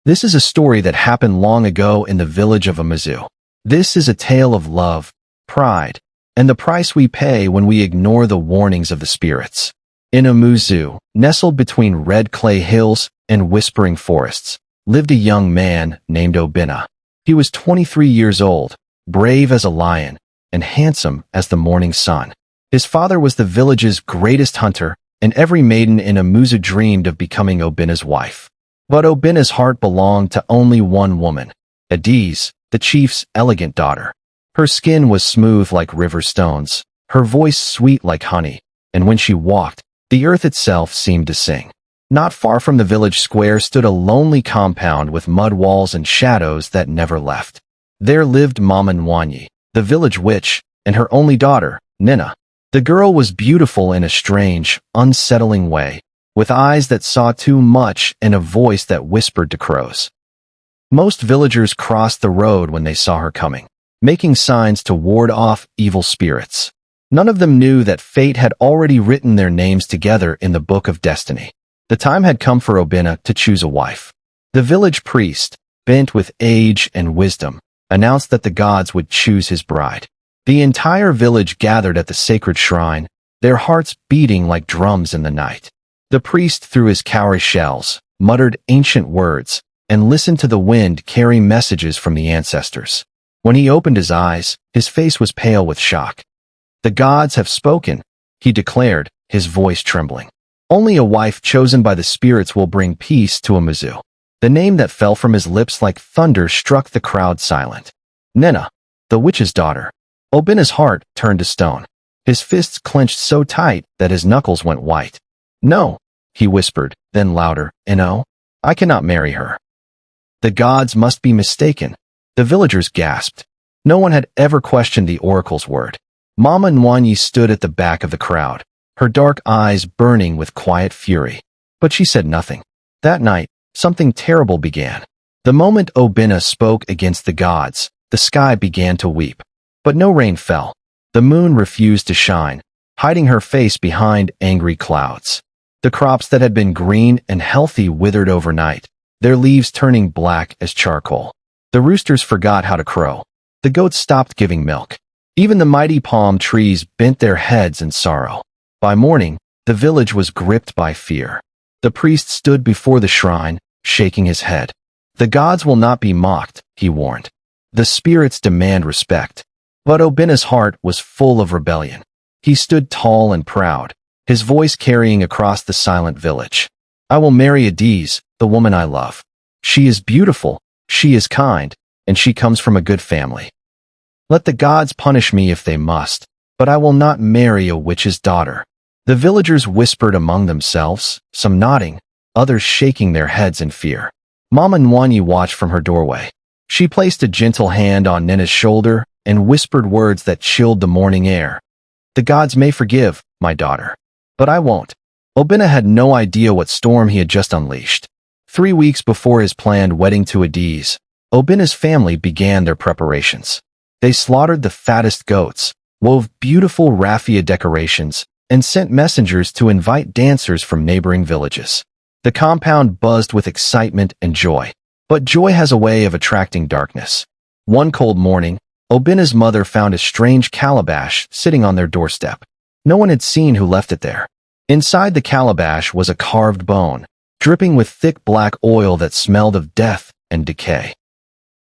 This is a story that happened long ago in the village of Umuzu. This is a tale of love, pride, and the price we pay when we ignore the warnings of the spirits. In Umuzu, nestled between red clay hills and whispering forests, lived a young man named Obina. He was 23 years old, brave as a lion, and handsome as the morning sun. His father was the village's greatest hunter, and every maiden in Umuzu dreamed of becoming Obina's wife. But Obina's heart belonged to only one woman, Adiz, the chief's elegant daughter. Her skin was smooth like river stones, her voice sweet like honey, and when she walked, the earth itself seemed to sing. Not far from the village square stood a lonely compound with mud walls and shadows that never left. There lived Mama Nwanyi, the village witch, and her only daughter, Nina. The girl was beautiful in a strange, unsettling way, with eyes that saw too much and a voice that whispered to crows. Most villagers crossed the road when they saw her coming, making signs to ward off evil spirits. None of them knew that fate had already written their names together in the book of destiny. The time had come for Obina to choose a wife. The village priest, bent with age and wisdom, announced that the gods would choose his bride. The entire village gathered at the sacred shrine, their hearts beating like drums in the night. The priest threw his cowrie shells, muttered ancient words, and listened to the wind carry messages from the ancestors. When he opened his eyes, his face was pale with shock. "The gods have spoken," he declared, his voice trembling. "Only a wife chosen by the spirits will bring peace to Umuzu." The name that fell from his lips like thunder struck the crowd silent. Nina, the witch's daughter. Obina's heart turned to stone. His fists clenched so tight that his knuckles went white. "No," he whispered, then louder, "No, I cannot marry her." "The gods must be mistaken." The villagers gasped. No one had ever questioned the oracle's word. Mama Nwanyi stood at the back of the crowd, her dark eyes burning with quiet fury. But she said nothing. That night, something terrible began. The moment Obina spoke against the gods, the sky began to weep. But no rain fell. The moon refused to shine, hiding her face behind angry clouds. The crops that had been green and healthy withered overnight, their leaves turning black as charcoal. The roosters forgot how to crow. The goats stopped giving milk. Even the mighty palm trees bent their heads in sorrow. By morning, the village was gripped by fear. The priest stood before the shrine, shaking his head. "The gods will not be mocked," he warned. "The spirits demand respect." But Obina's heart was full of rebellion. He stood tall and proud, his voice carrying across the silent village. "I will marry Adiz, the woman I love. She is beautiful, she is kind, and she comes from a good family. Let the gods punish me if they must, but I will not marry a witch's daughter." The villagers whispered among themselves, some nodding, others shaking their heads in fear. Mama Nwanyi watched from her doorway. She placed a gentle hand on Nina's shoulder and whispered words that chilled the morning air. "The gods may forgive, my daughter, but I won't." Obina had no idea what storm he had just unleashed. 3 weeks before his planned wedding to Adiz, Obina's family began their preparations. They slaughtered the fattest goats, wove beautiful raffia decorations, and sent messengers to invite dancers from neighboring villages. The compound buzzed with excitement and joy. But joy has a way of attracting darkness. One cold morning, Obina's mother found a strange calabash sitting on their doorstep. No one had seen who left it there. Inside the calabash was a carved bone, dripping with thick black oil that smelled of death and decay.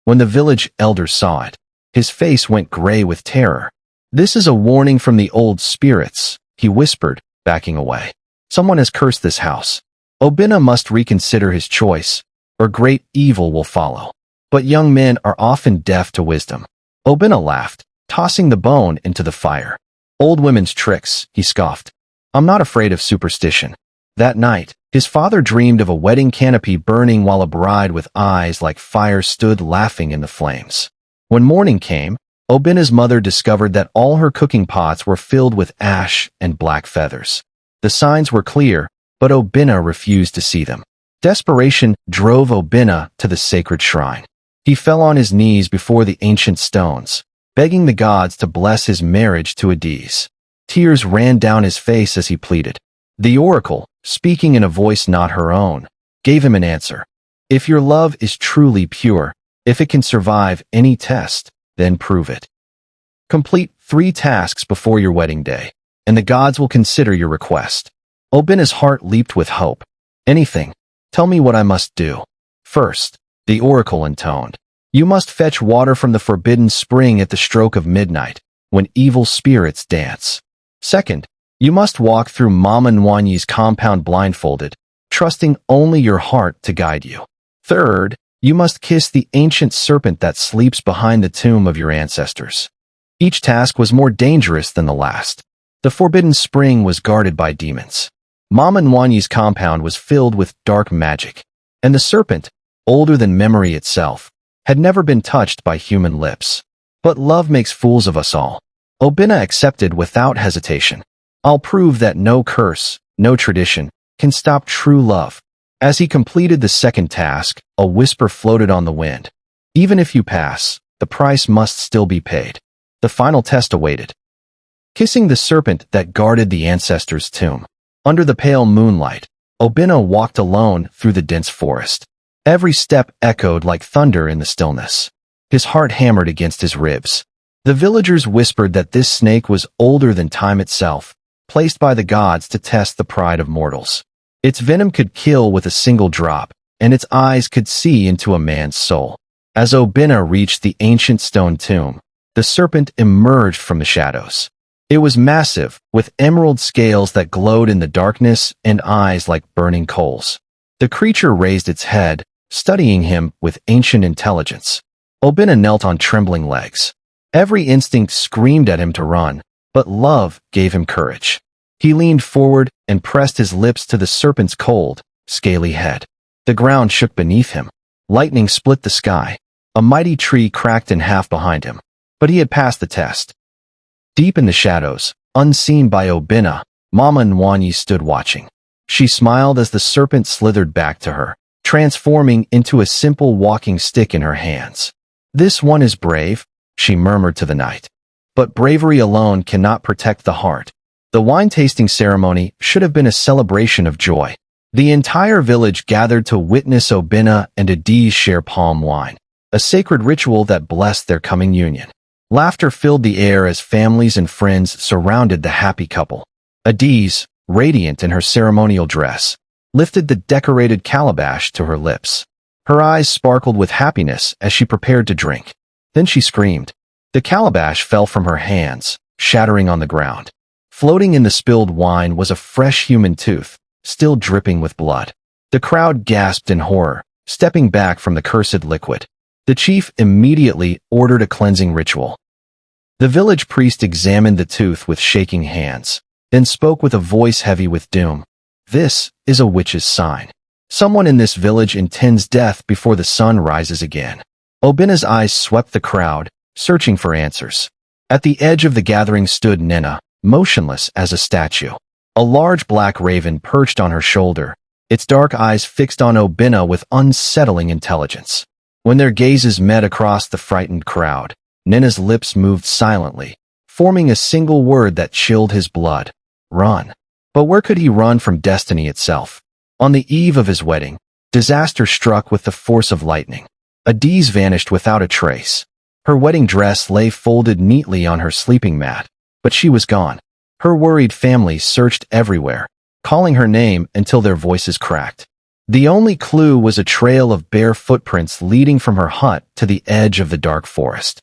When the village elder saw it, his face went gray with terror. "This is a warning from the old spirits," he whispered, backing away. "Someone has cursed this house. Obina must reconsider his choice, or great evil will follow." But young men are often deaf to wisdom. Obina laughed, tossing the bone into the fire. "Old women's tricks," he scoffed. "I'm not afraid of superstition." That night, his father dreamed of a wedding canopy burning while a bride with eyes like fire stood laughing in the flames. When morning came, Obina's mother discovered that all her cooking pots were filled with ash and black feathers. The signs were clear, but Obina refused to see them. Desperation drove Obina to the sacred shrine. He fell on his knees before the ancient stones, begging the gods to bless his marriage to Adiz. Tears ran down his face as he pleaded. The oracle, speaking in a voice not her own, gave him an answer. If your love is truly pure, if it can survive any test, then prove it. Complete 3 tasks before your wedding day, and the gods will consider your request. Obina's heart leaped with hope. Anything. Tell me what I must do. First, the oracle intoned. You must fetch water from the forbidden spring at the stroke of midnight, when evil spirits dance. Second, you must walk through Mama Nwanyi's compound blindfolded, trusting only your heart to guide you. Third, you must kiss the ancient serpent that sleeps behind the tomb of your ancestors. Each task was more dangerous than the last. The forbidden spring was guarded by demons. Mama Nwanyi's compound was filled with dark magic, and the serpent, older than memory itself, had never been touched by human lips. But love makes fools of us all. Obina accepted without hesitation. I'll prove that no curse, no tradition, can stop true love. As he completed the second task, a whisper floated on the wind. Even if you pass, the price must still be paid. The final test awaited. Kissing the serpent that guarded the ancestors' tomb. Under the pale moonlight, Obina walked alone through the dense forest. Every step echoed like thunder in the stillness. His heart hammered against his ribs. The villagers whispered that this snake was older than time itself, placed by the gods to test the pride of mortals. Its venom could kill with a single drop, and its eyes could see into a man's soul. As Obina reached the ancient stone tomb, the serpent emerged from the shadows. It was massive, with emerald scales that glowed in the darkness and eyes like burning coals. The creature raised its head, studying him with ancient intelligence. Obina knelt on trembling legs. Every instinct screamed at him to run, but love gave him courage. He leaned forward and pressed his lips to the serpent's cold, scaly head. The ground shook beneath him. Lightning split the sky. A mighty tree cracked in half behind him. But he had passed the test. Deep in the shadows, unseen by Obina, Mama Nwanyi stood watching. She smiled as the serpent slithered back to her, transforming into a simple walking stick in her hands. This one is brave, she murmured to the night. But bravery alone cannot protect the heart. The wine-tasting ceremony should have been a celebration of joy. The entire village gathered to witness Obina and Adiz share palm wine, a sacred ritual that blessed their coming union. Laughter filled the air as families and friends surrounded the happy couple. Adiz, radiant in her ceremonial dress, lifted the decorated calabash to her lips. Her eyes sparkled with happiness as she prepared to drink. Then she screamed. The calabash fell from her hands, shattering on the ground. Floating in the spilled wine was a fresh human tooth, still dripping with blood. The crowd gasped in horror, stepping back from the cursed liquid. The chief immediately ordered a cleansing ritual. The village priest examined the tooth with shaking hands, then spoke with a voice heavy with doom. This is a witch's sign. Someone in this village intends death before the sun rises again. Obina's eyes swept the crowd, searching for answers. At the edge of the gathering stood Nina, motionless as a statue. A large black raven perched on her shoulder, its dark eyes fixed on Obina with unsettling intelligence. When their gazes met across the frightened crowd, Nina's lips moved silently, forming a single word that chilled his blood. Run. But where could he run from destiny itself? On the eve of his wedding, disaster struck with the force of lightning. Adiz vanished without a trace. Her wedding dress lay folded neatly on her sleeping mat, but she was gone. Her worried family searched everywhere, calling her name until their voices cracked. The only clue was a trail of bare footprints leading from her hut to the edge of the dark forest.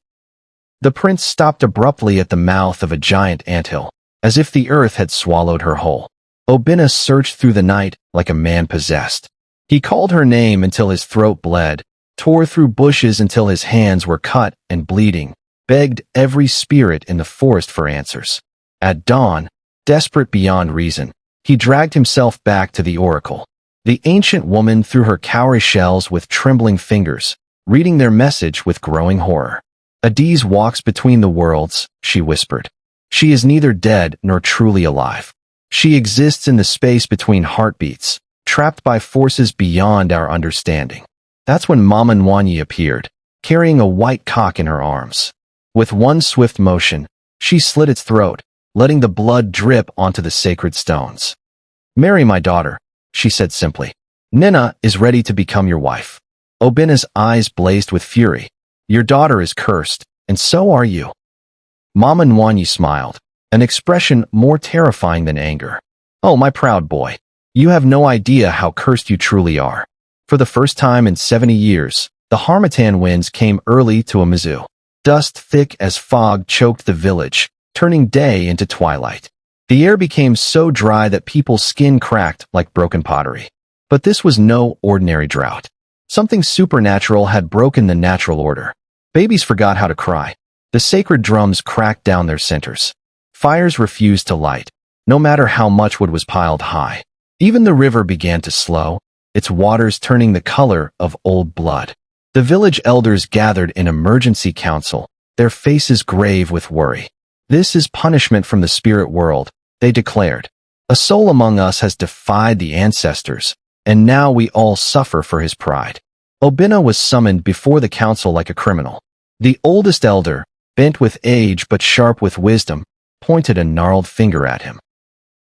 The prince stopped abruptly at the mouth of a giant anthill, as if the earth had swallowed her whole. Obina searched through the night like a man possessed. He called her name until his throat bled, tore through bushes until his hands were cut and bleeding, begged every spirit in the forest for answers. At dawn, desperate beyond reason, he dragged himself back to the oracle. The ancient woman threw her cowrie shells with trembling fingers, reading their message with growing horror. Adiz walks between the worlds, she whispered. She is neither dead nor truly alive. She exists in the space between heartbeats, trapped by forces beyond our understanding. That's when Mama Nwanyi appeared, carrying a white cock in her arms. With one swift motion, she slit its throat, letting the blood drip onto the sacred stones. "Marry my daughter," she said simply. "Nina is ready to become your wife." Obina's eyes blazed with fury. Your daughter is cursed, and so are you. Mama Nwanyi smiled, an expression more terrifying than anger. Oh, my proud boy. You have no idea how cursed you truly are. For the first time in 70 years, the harmattan winds came early to Umuzu. Dust thick as fog choked the village, turning day into twilight. The air became so dry that people's skin cracked like broken pottery. But this was no ordinary drought. Something supernatural had broken the natural order. Babies forgot how to cry. The sacred drums cracked down their centers. Fires refused to light, no matter how much wood was piled high. Even the river began to slow, its waters turning the color of old blood. The village elders gathered in emergency council, their faces grave with worry. This is punishment from the spirit world, they declared. A soul among us has defied the ancestors, and now we all suffer for his pride. Obina was summoned before the council like a criminal. The oldest elder, bent with age but sharp with wisdom, pointed a gnarled finger at him.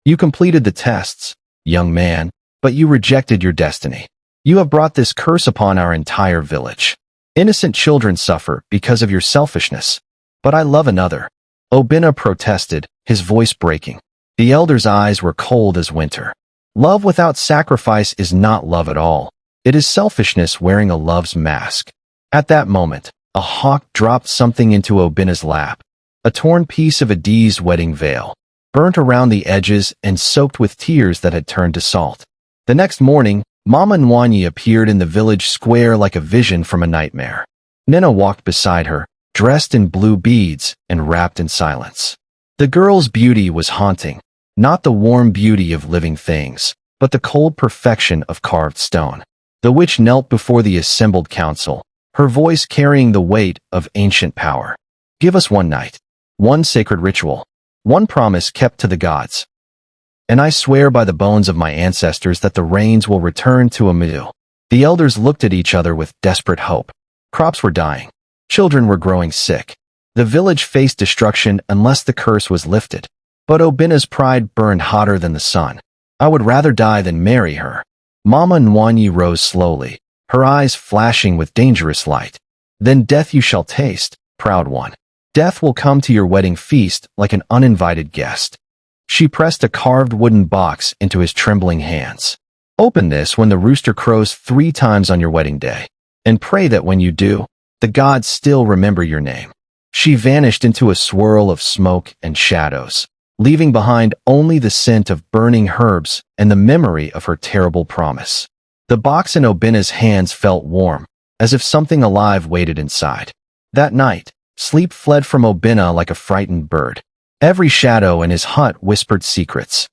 You completed the tests, young man, but you rejected your destiny. You have brought this curse upon our entire village. Innocent children suffer because of your selfishness. But I love another. Obina protested, his voice breaking. The elder's eyes were cold as winter. Love without sacrifice is not love at all. It is selfishness wearing a love's mask. At that moment, a hawk dropped something into Obina's lap. A torn piece of Adi's wedding veil, burnt around the edges and soaked with tears that had turned to salt. The next morning, Mama Nwanyi appeared in the village square like a vision from a nightmare. Nina walked beside her, dressed in blue beads and wrapped in silence. The girl's beauty was haunting, not the warm beauty of living things, but the cold perfection of carved stone. The witch knelt before the assembled council, her voice carrying the weight of ancient power. Give us one night, one sacred ritual, one promise kept to the gods. And I swear by the bones of my ancestors that the rains will return to Umuzu. The elders looked at each other with desperate hope. Crops were dying. Children were growing sick. The village faced destruction unless the curse was lifted. But Obina's pride burned hotter than the sun. I would rather die than marry her. Mama Nwanyi rose slowly, her eyes flashing with dangerous light. Then death you shall taste, proud one. Death will come to your wedding feast like an uninvited guest. She pressed a carved wooden box into his trembling hands. Open this when the rooster crows 3 times on your wedding day, and pray that when you do, the gods still remember your name. She vanished into a swirl of smoke and shadows, leaving behind only the scent of burning herbs and the memory of her terrible promise. The box in Obina's hands felt warm, as if something alive waited inside. That night, sleep fled from Obina like a frightened bird. Every shadow in his hut whispered secrets.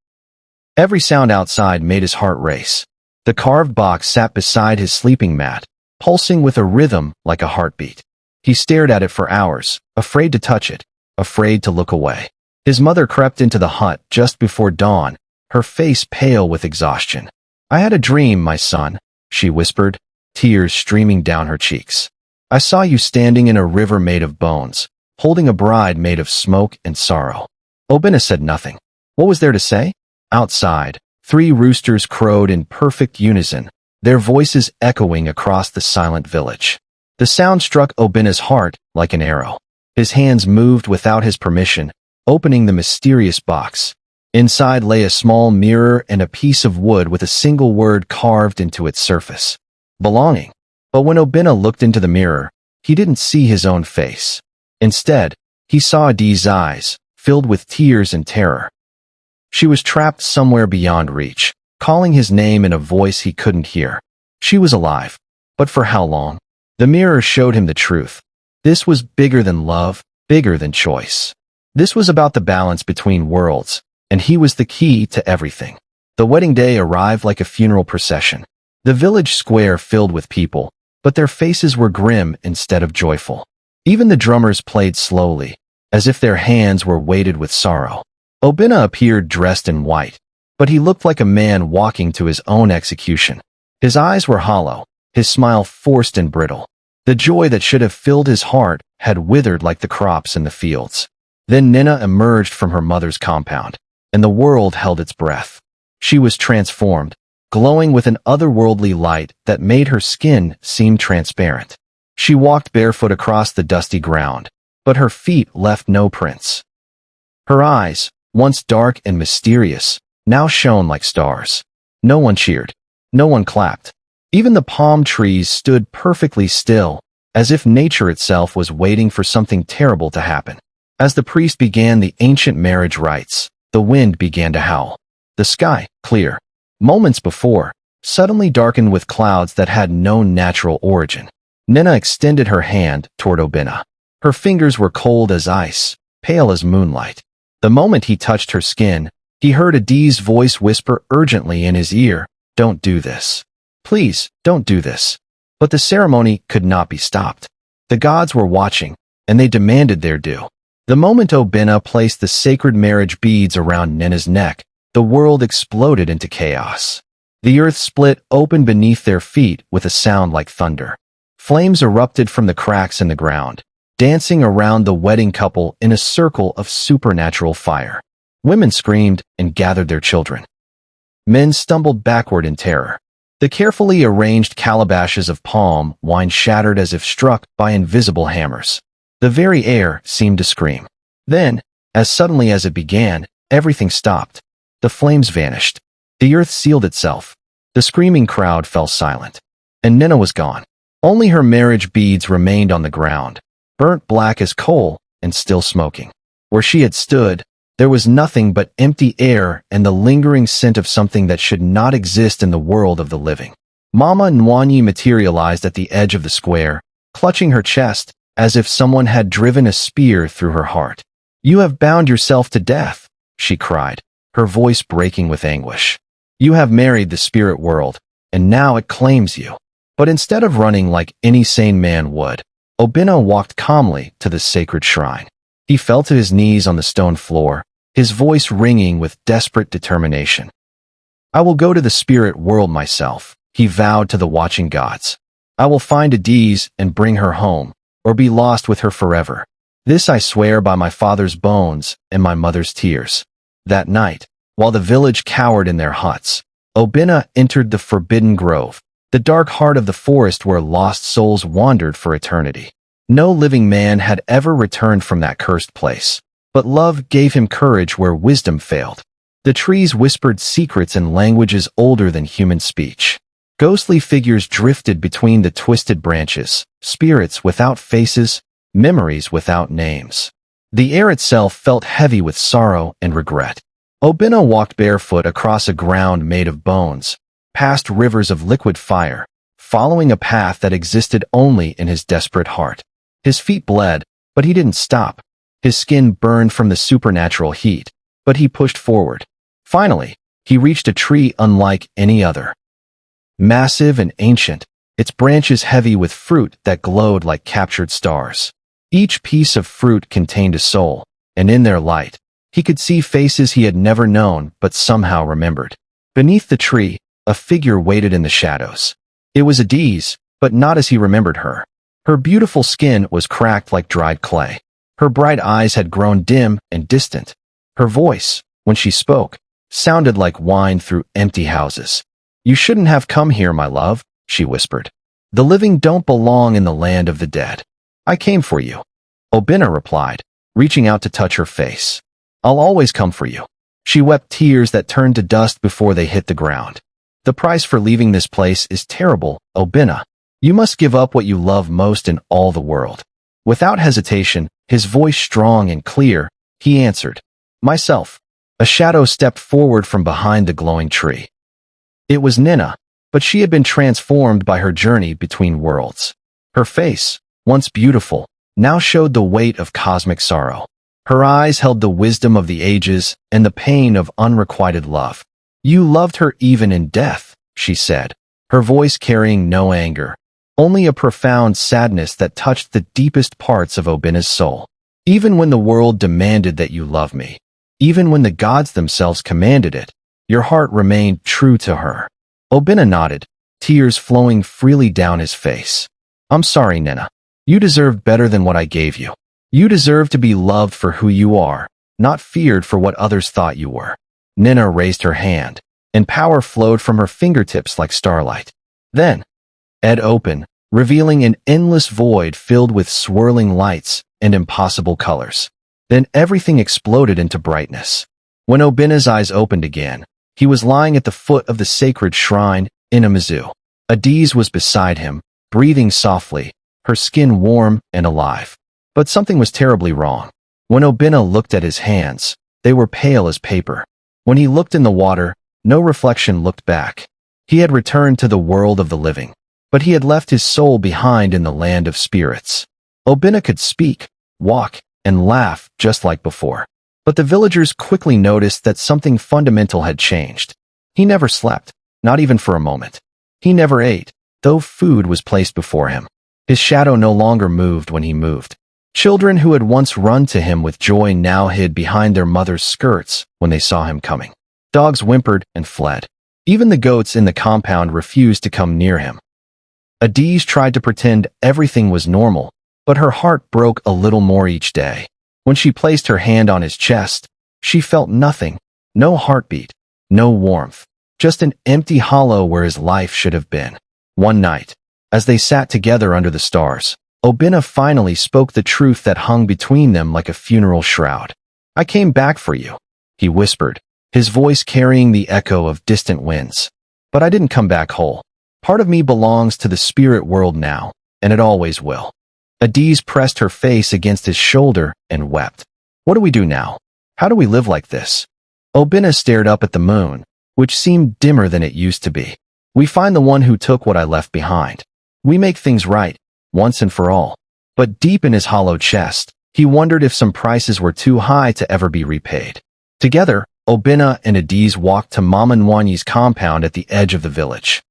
Every sound outside made his heart race. The carved box sat beside his sleeping mat, pulsing with a rhythm like a heartbeat. He stared at it for hours, afraid to touch it, afraid to look away. His mother crept into the hut just before dawn, her face pale with exhaustion. I had a dream, my son, she whispered, tears streaming down her cheeks. I saw you standing in a river made of bones, holding a bride made of smoke and sorrow. Obina said nothing. What was there to say? Outside, 3 roosters crowed in perfect unison, their voices echoing across the silent village. The sound struck Obina's heart like an arrow. His hands moved without his permission, opening the mysterious box. Inside lay a small mirror and a piece of wood with a single word carved into its surface. Belonging. But when Obina looked into the mirror, he didn't see his own face. Instead, he saw Adi's eyes, filled with tears and terror. She was trapped somewhere beyond reach, calling his name in a voice he couldn't hear. She was alive. But for how long? The mirror showed him the truth. This was bigger than love, bigger than choice. This was about the balance between worlds, and he was the key to everything. The wedding day arrived like a funeral procession. The village square filled with people, but their faces were grim instead of joyful. Even the drummers played slowly, as if their hands were weighted with sorrow. Obina appeared dressed in white, but he looked like a man walking to his own execution. His eyes were hollow, his smile forced and brittle. The joy that should have filled his heart had withered like the crops in the fields. Then Nina emerged from her mother's compound, and the world held its breath. She was transformed, glowing with an otherworldly light that made her skin seem transparent. She walked barefoot across the dusty ground, but her feet left no prints. Her eyes, once dark and mysterious, now shone like stars. No one cheered. No one clapped. Even the palm trees stood perfectly still, as if nature itself was waiting for something terrible to happen. As the priest began the ancient marriage rites, the wind began to howl. The sky, clear, moments before, suddenly darkened with clouds that had no natural origin. Nina extended her hand toward Obina. Her fingers were cold as ice, pale as moonlight. The moment he touched her skin, he heard Adi's voice whisper urgently in his ear, "Don't do this. Please, don't do this." But the ceremony could not be stopped. The gods were watching, and they demanded their due. The moment Obina placed the sacred marriage beads around Nina's neck, the world exploded into chaos. The earth split open beneath their feet with a sound like thunder. Flames erupted from the cracks in the ground, dancing around the wedding couple in a circle of supernatural fire. Women screamed and gathered their children. Men stumbled backward in terror. The carefully arranged calabashes of palm wine shattered as if struck by invisible hammers. The very air seemed to scream. Then, as suddenly as it began, everything stopped. The flames vanished. The earth sealed itself. The screaming crowd fell silent. And Nina was gone. Only her marriage beads remained on the ground, burnt black as coal and still smoking. Where she had stood, there was nothing but empty air and the lingering scent of something that should not exist in the world of the living. Mama Nwanyi materialized at the edge of the square, clutching her chest as if someone had driven a spear through her heart. "You have bound yourself to death," she cried, her voice breaking with anguish. "You have married the spirit world, and now it claims you." But instead of running like any sane man would, Obina walked calmly to the sacred shrine. He fell to his knees on the stone floor, his voice ringing with desperate determination. "I will go to the spirit world myself," he vowed to the watching gods. "I will find Adiz and bring her home, or be lost with her forever. This I swear by my father's bones and my mother's tears." That night, while the village cowered in their huts, Obina entered the forbidden grove, the dark heart of the forest where lost souls wandered for eternity. No living man had ever returned from that cursed place, but love gave him courage where wisdom failed. The trees whispered secrets in languages older than human speech. Ghostly figures drifted between the twisted branches, spirits without faces, memories without names. The air itself felt heavy with sorrow and regret. Obina walked barefoot across a ground made of bones, past rivers of liquid fire, following a path that existed only in his desperate heart. His feet bled, but he didn't stop. His skin burned from the supernatural heat, but he pushed forward. Finally, he reached a tree unlike any other. Massive and ancient, its branches heavy with fruit that glowed like captured stars. Each piece of fruit contained a soul, and in their light, he could see faces he had never known but somehow remembered. Beneath the tree, a figure waited in the shadows. It was Adiz, but not as he remembered her. Her beautiful skin was cracked like dried clay. Her bright eyes had grown dim and distant. Her voice, when she spoke, sounded like wine through empty houses. "You shouldn't have come here, my love," she whispered. "The living don't belong in the land of the dead. I came for you." Obina replied, reaching out to touch her face. "I'll always come for you." She wept tears that turned to dust before they hit the ground. "The price for leaving this place is terrible, Obina. You must give up what you love most in all the world." Without hesitation, his voice strong and clear, he answered, "Myself." A shadow stepped forward from behind the glowing tree. It was Nina, but she had been transformed by her journey between worlds. Her face, once beautiful, now showed the weight of cosmic sorrow. Her eyes held the wisdom of the ages and the pain of unrequited love. "You loved her even in death," she said, her voice carrying no anger, only a profound sadness that touched the deepest parts of Obina's soul. "Even when the world demanded that you love me, even when the gods themselves commanded it, your heart remained true to her." Obina nodded, tears flowing freely down his face. "I'm sorry, Nina. You deserve better than what I gave you. You deserve to be loved for who you are, not feared for what others thought you were." Nina raised her hand. and power flowed from her fingertips like starlight. Then, it opened, revealing an endless void filled with swirling lights and impossible colors. Then everything exploded into brightness. When Obina's eyes opened again, he was lying at the foot of the sacred shrine in Umuzu. Adiz was beside him, breathing softly, her skin warm and alive. But something was terribly wrong. When Obina looked at his hands, they were pale as paper. When he looked in the water, no reflection looked back. He had returned to the world of the living, but he had left his soul behind in the land of spirits. Obina could speak, walk, and laugh just like before. But the villagers quickly noticed that something fundamental had changed. He never slept, not even for a moment. He never ate, though food was placed before him. His shadow no longer moved when he moved. Children who had once run to him with joy now hid behind their mother's skirts when they saw him coming. Dogs whimpered and fled. Even the goats in the compound refused to come near him. Adiz tried to pretend everything was normal, but her heart broke a little more each day. When she placed her hand on his chest, she felt nothing, no heartbeat, no warmth, just an empty hollow where his life should have been. One night, as they sat together under the stars, Obina finally spoke the truth that hung between them like a funeral shroud. "I came back for you," he whispered, his voice carrying the echo of distant winds. "But I didn't come back whole. Part of me belongs to the spirit world now, and it always will." Adiz pressed her face against his shoulder and wept. "What do we do now? How do we live like this?" Obina stared up at the moon, which seemed dimmer than it used to be. "We find the one who took what I left behind. We make things right, once and for all." But deep in his hollow chest, he wondered if some prices were too high to ever be repaid. Together, Obina and Adiz walked to Mama Nwanyi's compound at the edge of the village.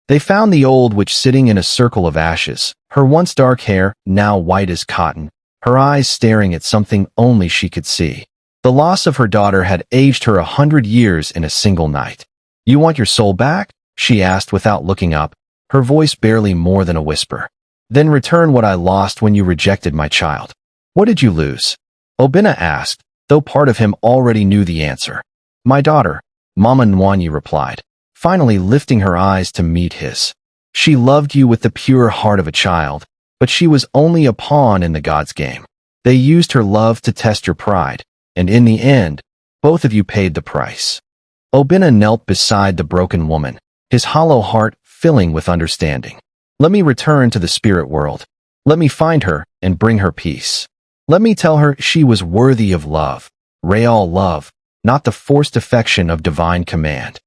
They found the old witch sitting in a circle of ashes, her once dark hair now white as cotton, her eyes staring at something only she could see. The loss of her daughter had aged her 100 years in a single night. "You want your soul back?" she asked without looking up, her voice barely more than a whisper. "Then return what I lost when you rejected my child." "What did you lose?" Obina asked, though part of him already knew the answer. "My daughter," Mama Nwanyi replied, finally lifting her eyes to meet his. "She loved you with the pure heart of a child, but she was only a pawn in the gods' game. They used her love to test your pride, and in the end, both of you paid the price." Obina knelt beside the broken woman, his hollow heart filling with understanding. "Let me return to the spirit world. Let me find her and bring her peace. Let me tell her she was worthy of love, real love, not the forced affection of divine command."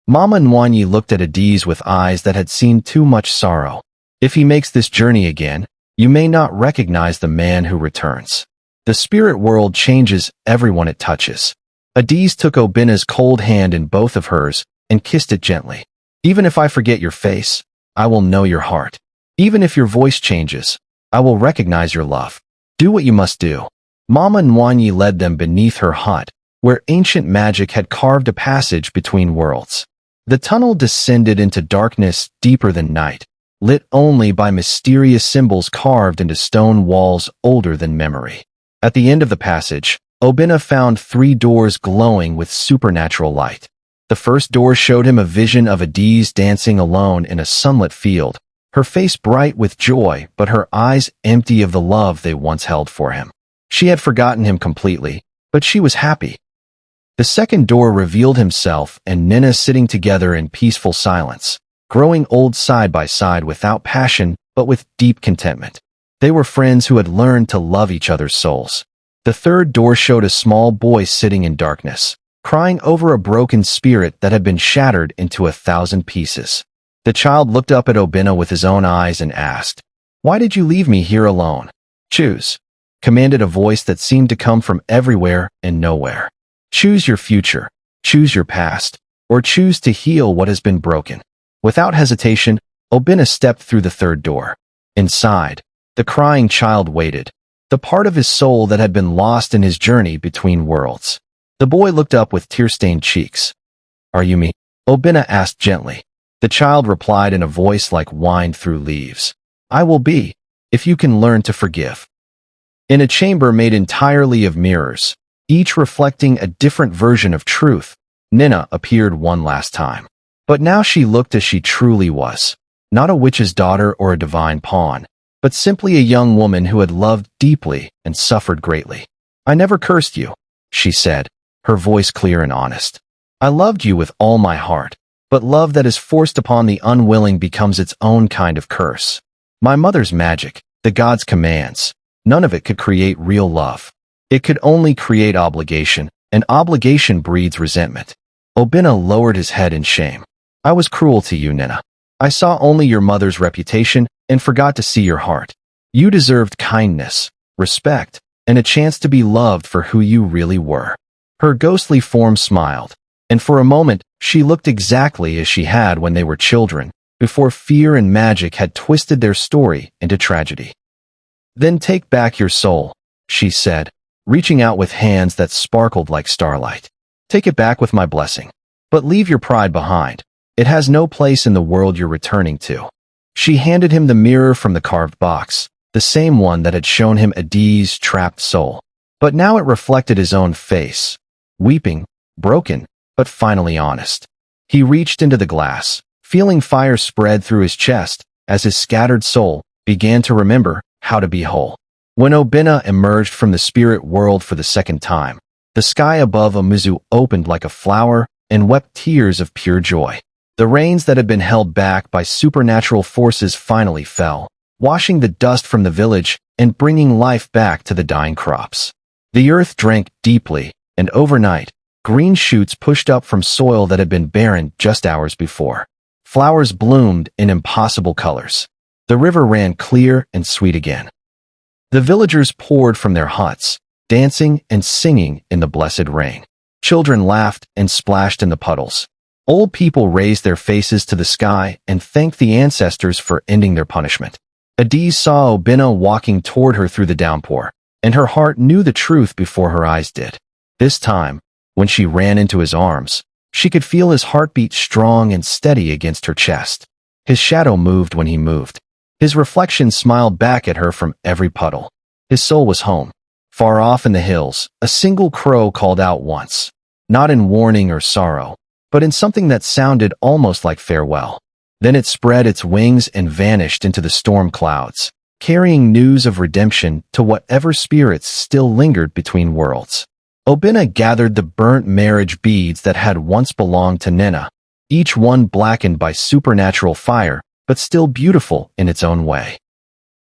Mama Nwanyi looked at Adiz with eyes that had seen too much sorrow. "If he makes this journey again, you may not recognize the man who returns. The spirit world changes everyone it touches." Adiz took Obina's cold hand in both of hers and kissed it gently. "Even if I forget your face, I will know your heart. Even if your voice changes, I will recognize your love. Do what you must do." Mama Nwanyi led them beneath her hut, where ancient magic had carved a passage between worlds. The tunnel descended into darkness deeper than night, lit only by mysterious symbols carved into stone walls older than memory. At the end of the passage, Obina found 3 doors glowing with supernatural light. The first door showed him a vision of Adiz dancing alone in a sunlit field, her face bright with joy but her eyes empty of the love they once held for him. She had forgotten him completely, but she was happy. The second door revealed himself and Nina sitting together in peaceful silence, growing old side by side without passion but with deep contentment. They were friends who had learned to love each other's souls. The third door showed a small boy sitting in darkness, crying over a broken spirit that had been shattered into 1,000 pieces. The child looked up at Obina with his own eyes and asked, "Why did you leave me here alone?" "Choose," commanded a voice that seemed to come from everywhere and nowhere. "Choose your future, choose your past, or choose to heal what has been broken." Without hesitation, Obina stepped through the third door. Inside, the crying child waited, the part of his soul that had been lost in his journey between worlds. The boy looked up with tear-stained cheeks. "Are you me?" Obina asked gently. The child replied in a voice like wind through leaves. "I will be, if you can learn to forgive." In a chamber made entirely of mirrors, each reflecting a different version of truth, Nina appeared one last time. But now she looked as she truly was. Not a witch's daughter or a divine pawn, but simply a young woman who had loved deeply and suffered greatly. "I never cursed you," she said, her voice clear and honest. "I loved you with all my heart, but love that is forced upon the unwilling becomes its own kind of curse. My mother's magic, the gods' commands, none of it could create real love. It could only create obligation, and obligation breeds resentment." Obina lowered his head in shame. "I was cruel to you, Nina. I saw only your mother's reputation and forgot to see your heart. You deserved kindness, respect, and a chance to be loved for who you really were." Her ghostly form smiled, and for a moment she looked exactly as she had when they were children, before fear and magic had twisted their story into tragedy. "Then take back your soul," she said, reaching out with hands that sparkled like starlight. "Take it back with my blessing. But leave your pride behind. It has no place in the world you're returning to." She handed him the mirror from the carved box, the same one that had shown him Adi's trapped soul. But now it reflected his own face, weeping, broken, but finally honest. He reached into the glass, feeling fire spread through his chest as his scattered soul began to remember how to be whole. When Obina emerged from the spirit world for the second time, the sky above Umuzu opened like a flower and wept tears of pure joy. The rains that had been held back by supernatural forces finally fell, washing the dust from the village and bringing life back to the dying crops. The earth drank deeply, and overnight, green shoots pushed up from soil that had been barren just hours before. Flowers bloomed in impossible colors. The river ran clear and sweet again. The villagers poured from their huts, dancing and singing in the blessed rain. Children laughed and splashed in the puddles. Old people raised their faces to the sky and thanked the ancestors for ending their punishment. Adi saw Obina walking toward her through the downpour, and her heart knew the truth before her eyes did. This time, when she ran into his arms, she could feel his heartbeat strong and steady against her chest. His shadow moved when he moved. His reflection smiled back at her from every puddle. His soul was home. Far off in the hills, a single crow called out once, not in warning or sorrow, but in something that sounded almost like farewell. Then it spread its wings and vanished into the storm clouds, carrying news of redemption to whatever spirits still lingered between worlds. Obina gathered the burnt marriage beads that had once belonged to Nina, each one blackened by supernatural fire, but still beautiful in its own way.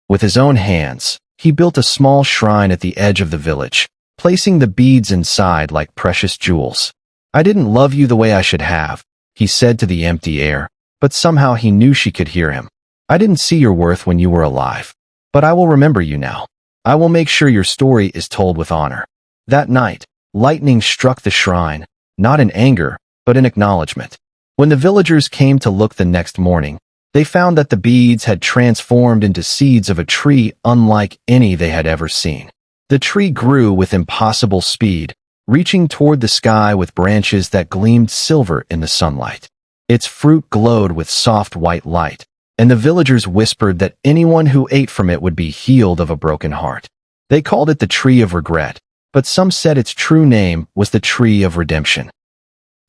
With his own hands, he built a small shrine at the edge of the village, placing the beads inside like precious jewels. "I didn't love you the way I should have," he said to the empty air, but somehow he knew she could hear him. "I didn't see your worth when you were alive, but I will remember you now. I will make sure your story is told with honor." That night, lightning struck the shrine, not in anger, but in acknowledgement. When the villagers came to look the next morning, they found that the beads had transformed into seeds of a tree unlike any they had ever seen. The tree grew with impossible speed, reaching toward the sky with branches that gleamed silver in the sunlight. Its fruit glowed with soft white light, and the villagers whispered that anyone who ate from it would be healed of a broken heart. They called it the Tree of Regret, but some said its true name was the Tree of Redemption.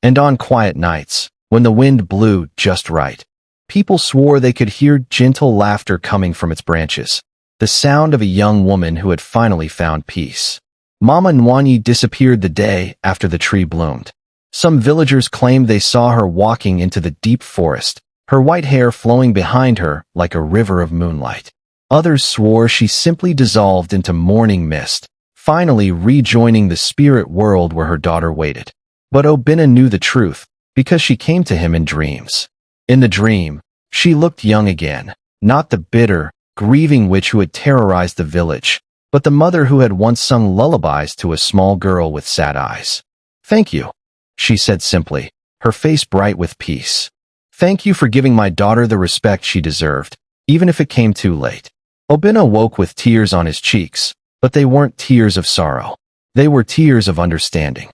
And on quiet nights, when the wind blew just right, people swore they could hear gentle laughter coming from its branches, the sound of a young woman who had finally found peace. Mama Nwanyi disappeared the day after the tree bloomed. Some villagers claimed they saw her walking into the deep forest, her white hair flowing behind her like a river of moonlight. Others swore she simply dissolved into morning mist, finally rejoining the spirit world where her daughter waited. But Obina knew the truth, because she came to him in dreams. In the dream, she looked young again, not the bitter, grieving witch who had terrorized the village, but the mother who had once sung lullabies to a small girl with sad eyes. "Thank you," she said simply, her face bright with peace. "Thank you for giving my daughter the respect she deserved, even if it came too late." Obina woke with tears on his cheeks, but they weren't tears of sorrow. They were tears of understanding.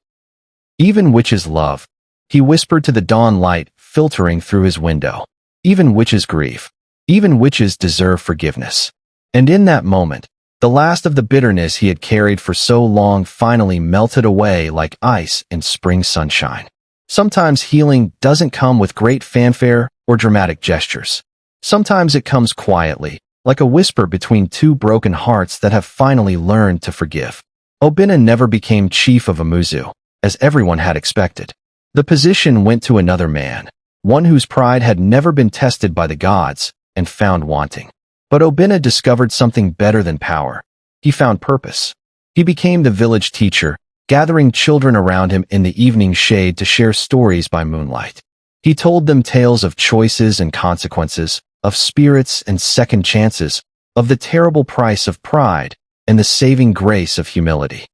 "Even witches love," he whispered to the dawn light filtering through his window. "Even witches grieve. Even witches deserve forgiveness." And in that moment, the last of the bitterness he had carried for so long finally melted away like ice in spring sunshine. Sometimes healing doesn't come with great fanfare or dramatic gestures. Sometimes it comes quietly, like a whisper between two broken hearts that have finally learned to forgive. Obina never became chief of Umuzu, as everyone had expected. The position went to another man, one whose pride had never been tested by the gods and found wanting. But Obina discovered something better than power. He found purpose. He became the village teacher, gathering children around him in the evening shade to share stories by moonlight. He told them tales of choices and consequences, of spirits and second chances, of the terrible price of pride and the saving grace of humility.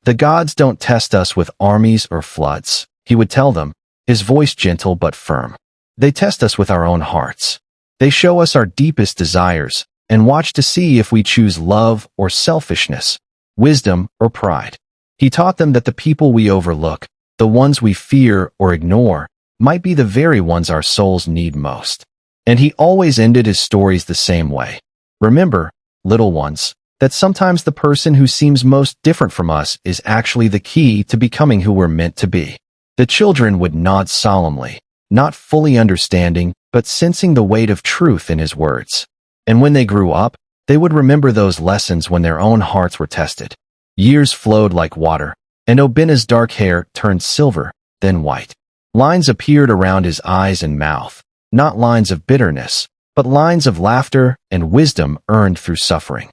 The gods don't test us with armies or floods, he would tell them, his voice gentle but firm. They test us with our own hearts. They show us our deepest desires and watch to see if we choose love or selfishness, wisdom or pride. He taught them that the people we overlook, the ones we fear or ignore, might be the very ones our souls need most. And he always ended his stories the same way. Remember, little ones, that sometimes the person who seems most different from us is actually the key to becoming who we're meant to be. The children would nod solemnly, not fully understanding, but sensing the weight of truth in his words. And when they grew up, they would remember those lessons when their own hearts were tested. Years flowed like water, and Obina's dark hair turned silver, then white. Lines appeared around his eyes and mouth, not lines of bitterness, but lines of laughter and wisdom earned through suffering.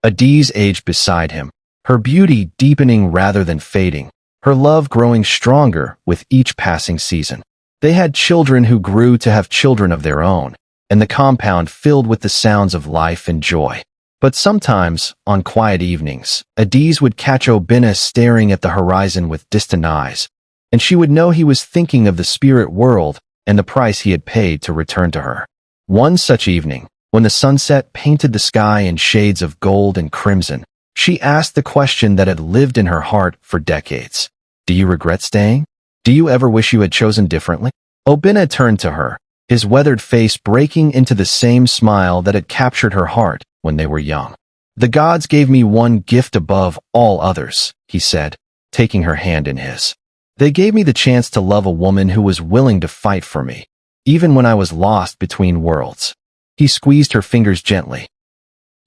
Adiz aged beside him, her beauty deepening rather than fading, her love growing stronger with each passing season. They had children who grew to have children of their own, and the compound filled with the sounds of life and joy. But sometimes, on quiet evenings, Adiz would catch Obina staring at the horizon with distant eyes, and she would know he was thinking of the spirit world and the price he had paid to return to her. One such evening, when the sunset painted the sky in shades of gold and crimson, she asked the question that had lived in her heart for decades. Do you regret staying? Do you ever wish you had chosen differently? Obina turned to her, his weathered face breaking into the same smile that had captured her heart when they were young. The gods gave me one gift above all others, he said, taking her hand in his. They gave me the chance to love a woman who was willing to fight for me, even when I was lost between worlds. He squeezed her fingers gently.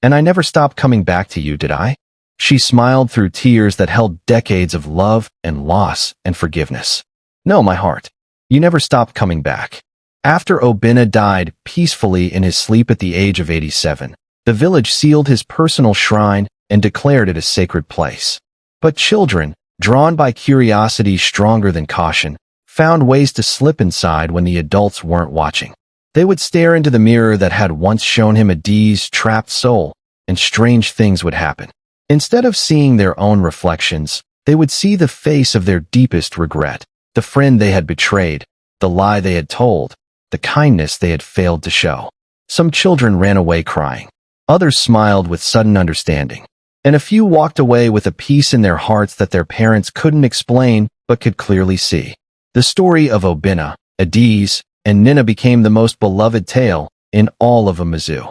And I never stopped coming back to you, did I? She smiled through tears that held decades of love and loss and forgiveness. No, my heart. You never stopped coming back. After Obina died peacefully in his sleep at the age of 87, the village sealed his personal shrine and declared it a sacred place. But children, drawn by curiosity stronger than caution, found ways to slip inside when the adults weren't watching. They would stare into the mirror that had once shown him Adiz's trapped soul, and strange things would happen. Instead of seeing their own reflections, they would see the face of their deepest regret, the friend they had betrayed, the lie they had told, the kindness they had failed to show. Some children ran away crying. Others smiled with sudden understanding. And a few walked away with a peace in their hearts that their parents couldn't explain but could clearly see. The story of Obina, Adiz, and Nina became the most beloved tale in all of Umuzu.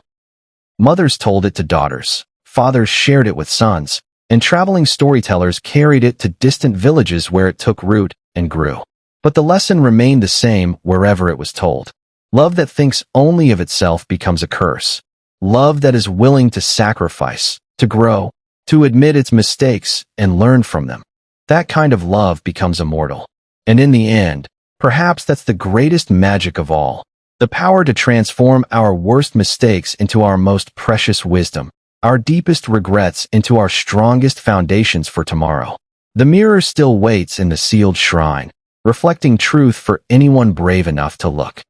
Mothers told it to daughters, fathers shared it with sons, and traveling storytellers carried it to distant villages where it took root and grew. But the lesson remained the same wherever it was told. Love that thinks only of itself becomes a curse. Love that is willing to sacrifice, to grow, to admit its mistakes and learn from them. That kind of love becomes immortal. And in the end, perhaps that's the greatest magic of all, the power to transform our worst mistakes into our most precious wisdom, our deepest regrets into our strongest foundations for tomorrow. The mirror still waits in the sealed shrine, reflecting truth for anyone brave enough to look.